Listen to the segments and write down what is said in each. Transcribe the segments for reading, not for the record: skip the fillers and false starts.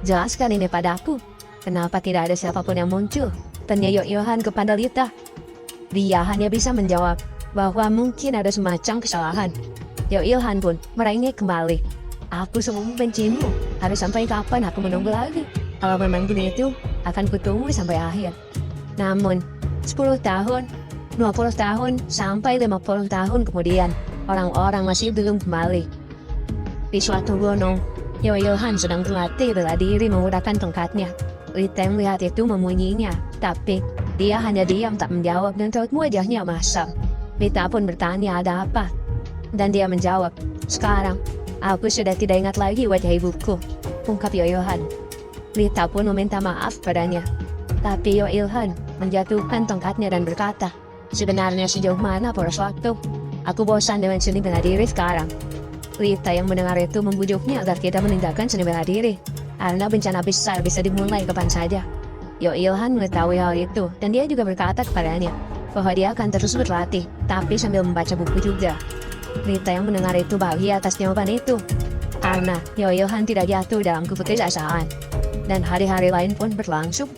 Jelaskan ini padaku. Kenapa tidak ada siapapun yang muncul? Tanya Yohan kepada Lita. Dia hanya bisa menjawab bahwa mungkin ada semacam kesalahan. Yohan pun merengek kembali. Aku sungguh membencimu. Harus sampai kapan aku menunggu lagi? Kalau memang begitu, akan kutunggu sampai akhir. Namun, 10 tahun, 20 tahun, sampai 50 tahun kemudian, orang-orang masih belum kembali. Di suatu gunung, Yohan sedang berlatih bela diri menggunakan tongkatnya. Lita melihat itu memunyinya, tapi dia hanya diam tak menjawab dan taut wajahnya masam. Lita pun bertanya ada apa, dan dia menjawab, sekarang, aku sudah tidak ingat lagi wajah ibuku, ungkap Yohan. Lita pun meminta maaf padanya, tapi Yohan menjatuhkan tongkatnya dan berkata, sebenarnya sejauh mana poros waktu? Aku bosan dengan seni bela diri sekarang. Lita yang mendengar itu membujuknya agar kita meninggalkan seni bela diri, karena bencana besar bisa dimulai kapan saja. Yohan mengetahui hal itu, dan dia juga berkata kepadanya bahwa dia akan terus berlatih, tapi sambil membaca buku juga. Lita yang mendengar itu bahagia atas jawaban itu, karena Yohan tidak jatuh dalam keputusasaan. Dan hari-hari lain pun berlangsung.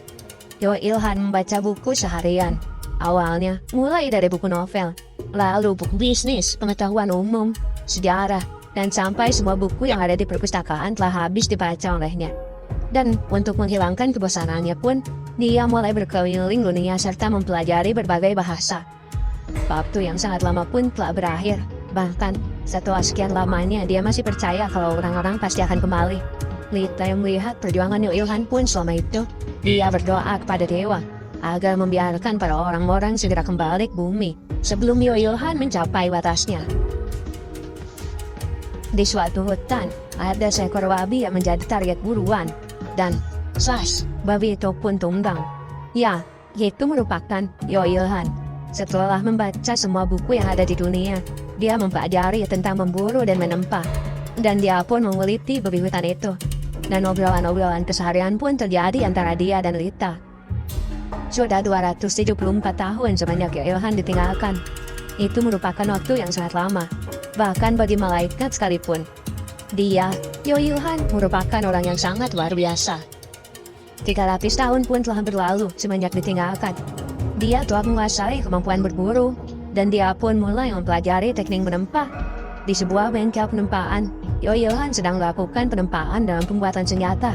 Yohan membaca buku seharian. Awalnya mulai dari buku novel, lalu buku bisnis, pengetahuan umum, sejarah, dan sampai semua buku yang ada di perpustakaan telah habis dibaca olehnya. Dan untuk menghilangkan kebosanannya pun, dia mulai berkeliling dunia serta mempelajari berbagai bahasa. Waktu yang sangat lama pun telah berakhir. Bahkan setelah sekian lamanya dia masih percaya kalau orang-orang pasti akan kembali. Lita yang melihat perjuangan Yohan pun selama itu, dia berdoa kepada dewa agar membiarkan para orang-orang segera kembali ke bumi sebelum Yohan mencapai batasnya. Di suatu hutan, ada seekor babi yang menjadi target buruan, dan babi itu pun tumbang. Ya, itu merupakan Yohan. Setelah membaca semua buku yang ada di dunia, dia mempelajari tentang memburu dan menempah, dan dia pun menguliti babi hutan itu. Dan obrolan-obrolan keseharian pun terjadi antara dia dan Lita. Sudah 274 tahun semenjak Yohan ditinggalkan. Itu merupakan waktu yang sangat lama, bahkan bagi malaikat sekalipun. Dia, Yohan, merupakan orang yang sangat luar biasa. 300 tahun pun telah berlalu semenjak ditinggalkan. Dia telah menguasai kemampuan berburu, dan dia pun mulai mempelajari teknik menempah. Di sebuah bengkel penempaan, Yohan sedang melakukan penempaan dalam pembuatan senjata.